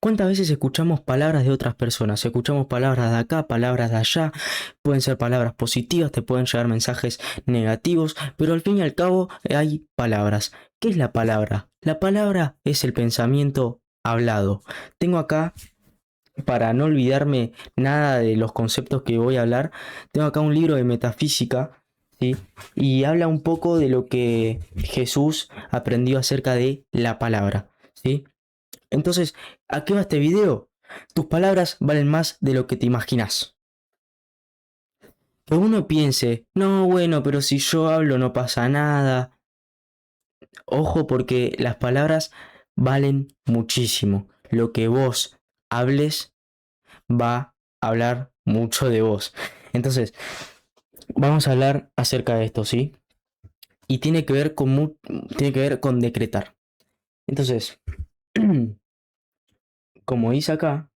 ¿Cuántas veces escuchamos palabras de otras personas? Escuchamos palabras de acá, palabras de allá, pueden ser palabras positivas, te pueden llegar mensajes negativos, pero al fin y al cabo hay palabras. ¿Qué es la palabra? La palabra es el pensamiento hablado. Tengo acá, para no olvidarme nada de los conceptos que voy a hablar, tengo acá un libro de metafísica, ¿sí? Y habla un poco de lo que Jesús aprendió acerca de la palabra, ¿sí? Entonces, ¿a qué va este video? Tus palabras valen más de lo que te imaginas. Que uno piense, no, bueno, pero si yo hablo no pasa nada. Ojo porque las palabras valen muchísimo. Lo que vos hables va a hablar mucho de vos. Entonces, vamos a hablar acerca de esto, ¿sí? Y tiene que ver con decretar. Entonces, como dice acá,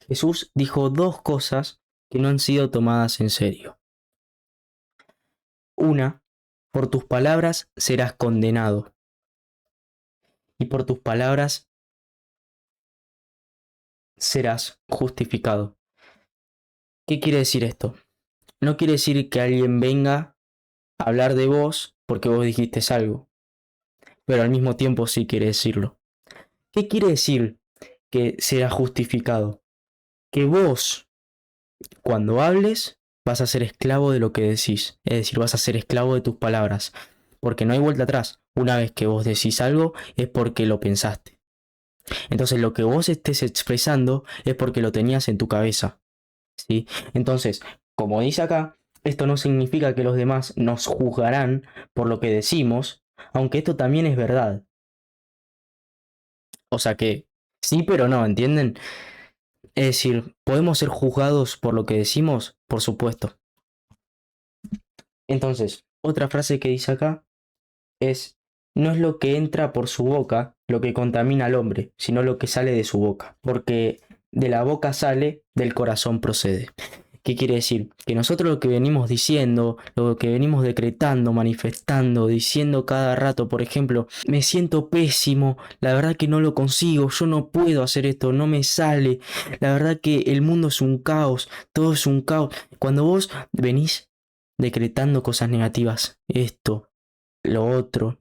Jesús dijo dos cosas que no han sido tomadas en serio. Una, por tus palabras serás condenado y por tus palabras serás justificado. ¿Qué quiere decir esto? No quiere decir que alguien venga a hablar de vos porque vos dijiste algo, pero al mismo tiempo sí quiere decirlo. ¿Qué quiere decir que serás justificado? Que vos, cuando hables, vas a ser esclavo de lo que decís, es decir, vas a ser esclavo de tus palabras, porque no hay vuelta atrás. Una vez que vos decís algo es porque lo pensaste. Entonces lo que vos estés expresando es porque lo tenías en tu cabeza, ¿sí? Entonces, como dice acá, esto no significa que los demás nos juzgarán por lo que decimos, aunque esto también es verdad. O sea que sí, pero no, ¿entienden? Es decir, ¿podemos ser juzgados por lo que decimos? Por supuesto. Entonces, otra frase que dice acá es, no es lo que entra por su boca lo que contamina al hombre, sino lo que sale de su boca, porque de la boca sale, del corazón procede. ¿Qué quiere decir? Que nosotros lo que venimos diciendo, lo que venimos decretando, manifestando, diciendo cada rato, por ejemplo, me siento pésimo, la verdad que no lo consigo, yo no puedo hacer esto, no me sale, la verdad que el mundo es un caos, todo es un caos. Cuando vos venís decretando cosas negativas, esto, lo otro,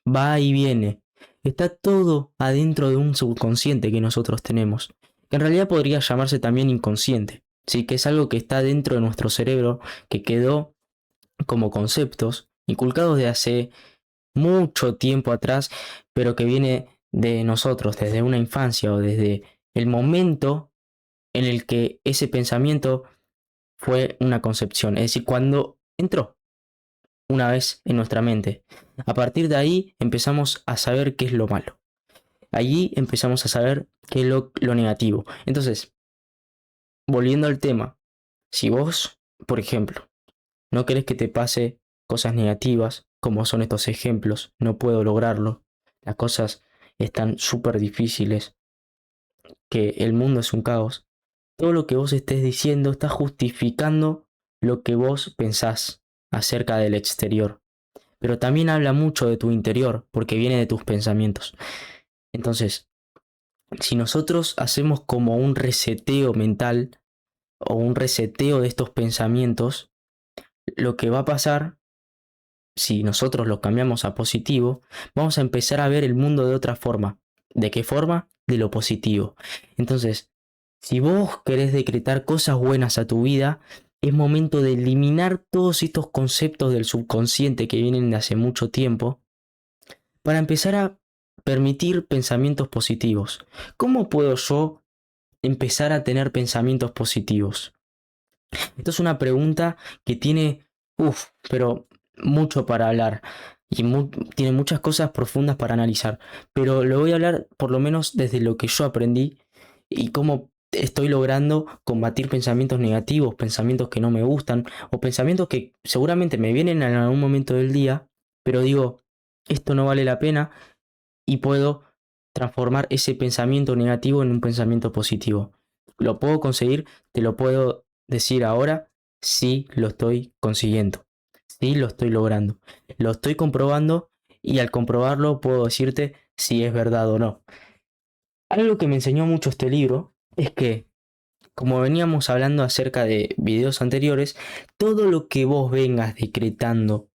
va y viene. Está todo adentro de un subconsciente que nosotros tenemos, que en realidad podría llamarse también inconsciente, ¿sí? Que es algo que está dentro de nuestro cerebro, que quedó como conceptos inculcados de hace mucho tiempo atrás, pero que viene de nosotros, desde una infancia o desde el momento en el que ese pensamiento fue una concepción, es decir, cuando entró una vez en nuestra mente. A partir de ahí empezamos a saber qué es lo malo. Allí empezamos a saber qué es lo negativo. Entonces, volviendo al tema, si vos, por ejemplo, no querés que te pase cosas negativas, como son estos ejemplos, no puedo lograrlo, las cosas están súper difíciles, que el mundo es un caos, todo lo que vos estés diciendo está justificando lo que vos pensás acerca del exterior. Pero también habla mucho de tu interior, porque viene de tus pensamientos. Entonces, si nosotros hacemos como un reseteo mental o un reseteo de estos pensamientos, lo que va a pasar, si nosotros lo cambiamos a positivo, vamos a empezar a ver el mundo de otra forma. ¿De qué forma? De lo positivo. Entonces, si vos querés decretar cosas buenas a tu vida, es momento de eliminar todos estos conceptos del subconsciente que vienen de hace mucho tiempo para empezar a permitir pensamientos positivos. ¿Cómo puedo yo empezar a tener pensamientos positivos? Esto es una pregunta que tiene, pero mucho para hablar y tiene muchas cosas profundas para analizar, pero lo voy a hablar por lo menos desde lo que yo aprendí y cómo estoy logrando combatir pensamientos negativos, pensamientos que no me gustan o pensamientos que seguramente me vienen en algún momento del día, pero digo, esto no vale la pena y puedo transformar ese pensamiento negativo en un pensamiento positivo. ¿Lo puedo conseguir? Te lo puedo decir ahora, sí lo estoy consiguiendo, sí lo estoy logrando, lo estoy comprobando y al comprobarlo puedo decirte si es verdad o no. Algo que me enseñó mucho este libro es que, como veníamos hablando acerca de videos anteriores, todo lo que vos vengas decretando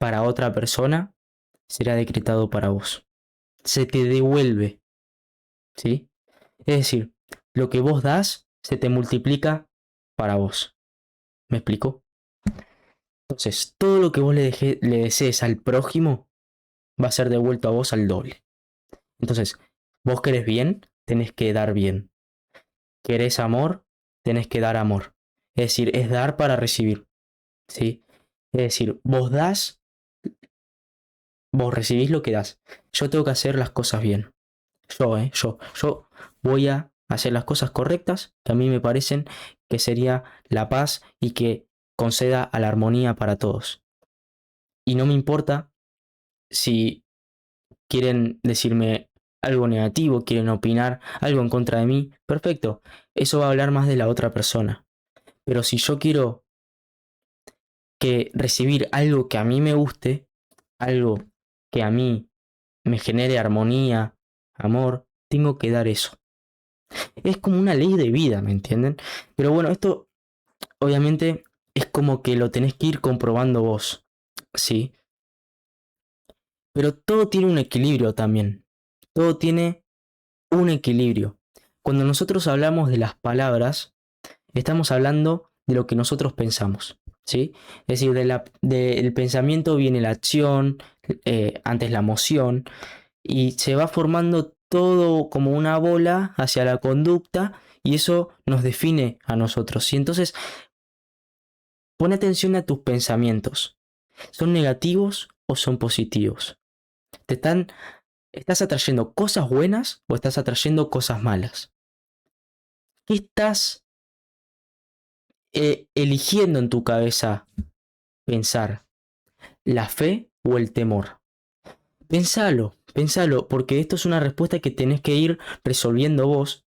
para otra persona será decretado para vos. Se te devuelve, ¿sí? Es decir, lo que vos das se te multiplica para vos. ¿Me explico? Entonces, todo lo que vos le desees al prójimo va a ser devuelto a vos al doble. Entonces, vos querés bien, tenés que dar bien. Querés amor, tenés que dar amor. Es decir, es dar para recibir, ¿sí? Es decir, vos das, vos recibís lo que das. Yo tengo que hacer las cosas bien. Yo voy a hacer las cosas correctas que a mí me parecen que sería la paz y que conceda a la armonía para todos. Y no me importa si quieren decirme algo negativo, quieren opinar algo en contra de mí, perfecto. Eso va a hablar más de la otra persona. Pero si yo quiero que recibir algo que a mí me guste, algo que a mí me genere armonía, amor, tengo que dar eso. Es como una ley de vida, ¿me entienden? Pero bueno, esto obviamente es como que lo tenés que ir comprobando vos, ¿sí? Pero todo tiene un equilibrio también. Todo tiene un equilibrio. Cuando nosotros hablamos de las palabras, estamos hablando de lo que nosotros pensamos, ¿sí? Es decir, del pensamiento viene la acción, antes la emoción, y se va formando todo como una bola hacia la conducta, y eso nos define a nosotros. Y entonces, pon atención a tus pensamientos. ¿Son negativos o son positivos? ¿Te estás atrayendo cosas buenas o estás atrayendo cosas malas? ¿Qué estás eligiendo en tu cabeza pensar? ¿La fe o el temor? Pensalo, porque esto es una respuesta que tenés que ir resolviendo vos,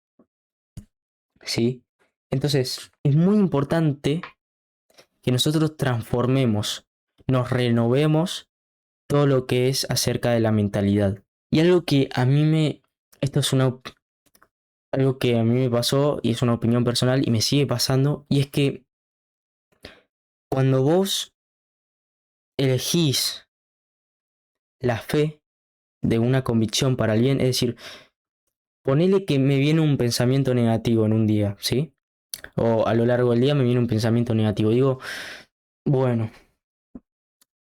¿sí? Entonces, es muy importante que nosotros transformemos, nos renovemos todo lo que es acerca de la mentalidad. Y algo que a mí me... Esto es algo que a mí me pasó y es una opinión personal y me sigue pasando, y es que cuando vos elegís la fe de una convicción para el bien, es decir, ponele que me viene un pensamiento negativo en un día, ¿sí? O a lo largo del día me viene un pensamiento negativo. Digo, bueno,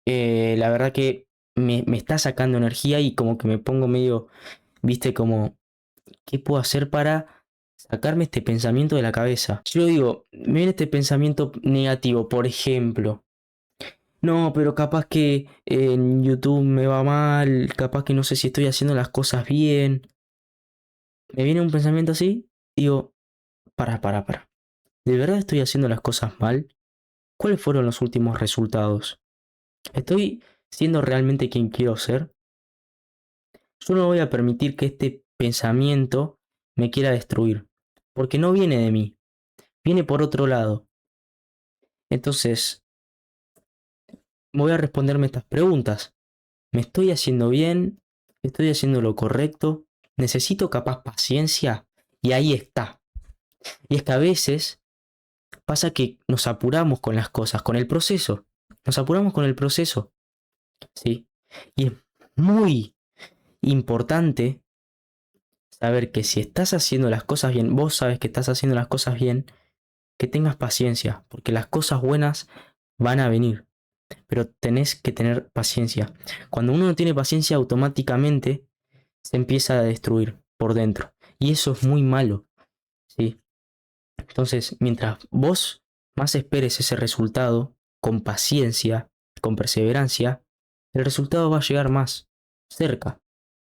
la verdad que me está sacando energía y como que me pongo medio, viste, como, ¿qué puedo hacer para sacarme este pensamiento de la cabeza? Yo digo, me viene este pensamiento negativo, por ejemplo. No, pero capaz que en YouTube me va mal, capaz que no sé si estoy haciendo las cosas bien. Me viene un pensamiento así, digo, para. ¿De verdad estoy haciendo las cosas mal? ¿Cuáles fueron los últimos resultados? ¿Estoy siendo realmente quien quiero ser? Yo no voy a permitir que este pensamiento me quiera destruir, porque no viene de mí, viene por otro lado. Entonces, voy a responderme estas preguntas. ¿Me estoy haciendo bien? ¿Estoy haciendo lo correcto? ¿Necesito capaz paciencia? Y ahí está. Y es que a veces pasa que nos apuramos con las cosas, con el proceso. Nos apuramos con el proceso, ¿sí? Y es muy importante saber que si estás haciendo las cosas bien, vos sabes que estás haciendo las cosas bien, que tengas paciencia, porque las cosas buenas van a venir, pero tenés que tener paciencia. Cuando uno no tiene paciencia, automáticamente se empieza a destruir por dentro. Y eso es muy malo, ¿sí? Entonces, mientras vos más esperes ese resultado, con paciencia, con perseverancia, el resultado va a llegar más cerca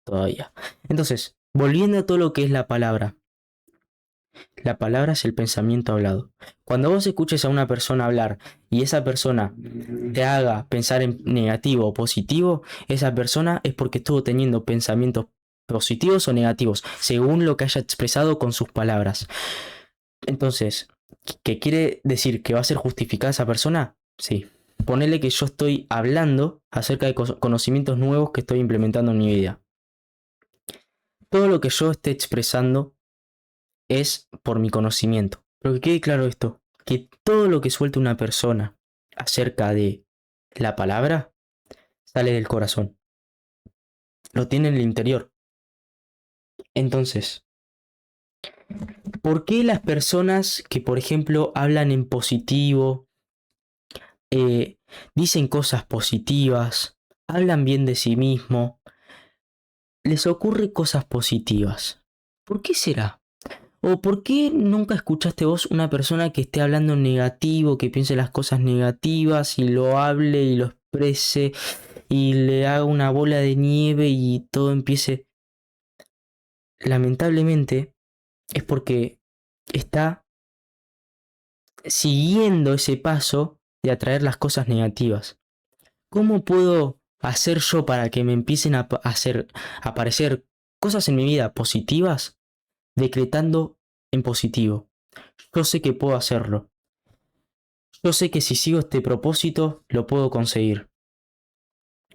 todavía. Entonces, volviendo a todo lo que es la palabra. La palabra es el pensamiento hablado. Cuando vos escuches a una persona hablar y esa persona te haga pensar en negativo o positivo, esa persona es porque estuvo teniendo pensamientos positivos o negativos, según lo que haya expresado con sus palabras. Entonces, ¿qué quiere decir que va a ser justificada esa persona? Sí. Ponele que yo estoy hablando acerca de conocimientos nuevos que estoy implementando en mi vida. todo lo que yo esté expresando es por mi conocimiento. Pero que quede claro esto, que todo lo que suelte una persona acerca de la palabra sale del corazón. Lo tiene en el interior. Entonces, ¿por qué las personas que, por ejemplo, hablan en positivo, eh, dicen cosas positivas, hablan bien de sí mismo, les ocurre cosas positivas? ¿Por qué será? ¿O por qué nunca escuchaste vos una persona que esté hablando en negativo, que piense las cosas negativas y lo hable y lo exprese y le haga una bola de nieve y todo empiece? Lamentablemente es porque está siguiendo ese paso de atraer las cosas negativas. ¿Cómo puedo hacer yo para que me empiecen a aparecer cosas en mi vida positivas decretando en positivo? Yo sé que puedo hacerlo. Yo sé que si sigo este propósito lo puedo conseguir.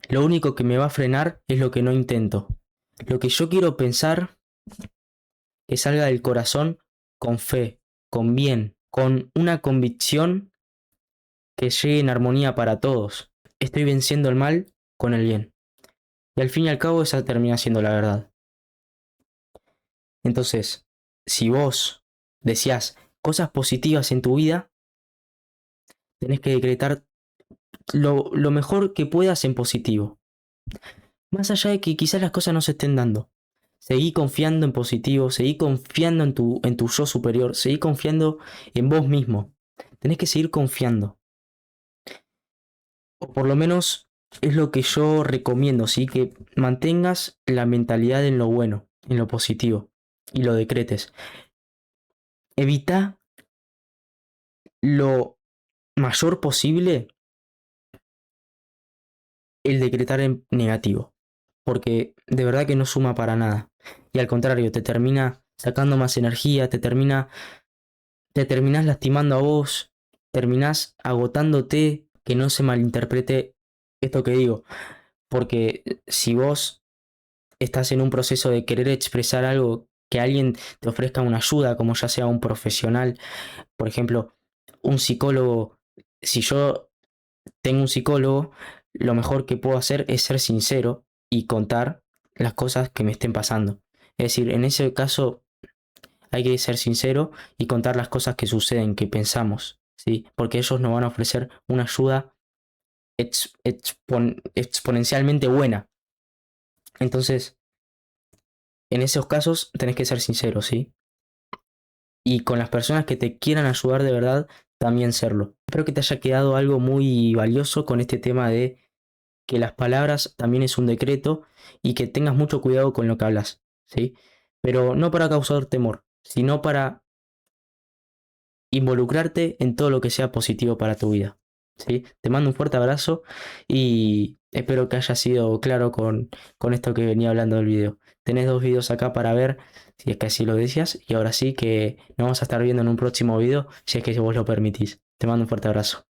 Lo único que me va a frenar es lo que no intento. Lo que yo quiero pensar, que salga del corazón con fe, con bien, con una convicción que llegue en armonía para todos. Estoy venciendo el mal con el bien. Y al fin y al cabo esa termina siendo la verdad. Entonces, si vos deseás cosas positivas en tu vida, tenés que decretar lo mejor que puedas en positivo. Más allá de que quizás las cosas no se estén dando. Seguí confiando en positivo, seguí confiando en tu yo superior, seguí confiando en vos mismo. Tenés que seguir confiando. O por lo menos es lo que yo recomiendo, ¿sí? Que mantengas la mentalidad en lo bueno, en lo positivo, y lo decretes. Evita lo mayor posible el decretar en negativo, porque de verdad que no suma para nada. Y al contrario, te termina sacando más energía, te terminás lastimando a vos, terminás agotándote, que no se malinterprete esto que digo, porque si vos estás en un proceso de querer expresar algo, que alguien te ofrezca una ayuda, como ya sea un profesional, por ejemplo, un psicólogo, si yo tengo un psicólogo, lo mejor que puedo hacer es ser sincero y contar las cosas que me estén pasando. Es decir, en ese caso hay que ser sincero y contar las cosas que suceden, que pensamos, ¿sí? Porque ellos nos van a ofrecer una ayuda exponencialmente buena. Entonces, en esos casos tenés que ser sincero, ¿sí? Y con las personas que te quieran ayudar de verdad, también serlo. Espero que te haya quedado algo muy valioso con este tema de que las palabras también es un decreto y que tengas mucho cuidado con lo que hablas, ¿sí? Pero no para causar temor, sino para involucrarte en todo lo que sea positivo para tu vida, ¿sí? Te mando un fuerte abrazo y espero que haya sido claro con esto que venía hablando del video. Tenés dos videos acá para ver, si es que así lo deseas, y ahora sí que nos vamos a estar viendo en un próximo video, si es que vos lo permitís. Te mando un fuerte abrazo.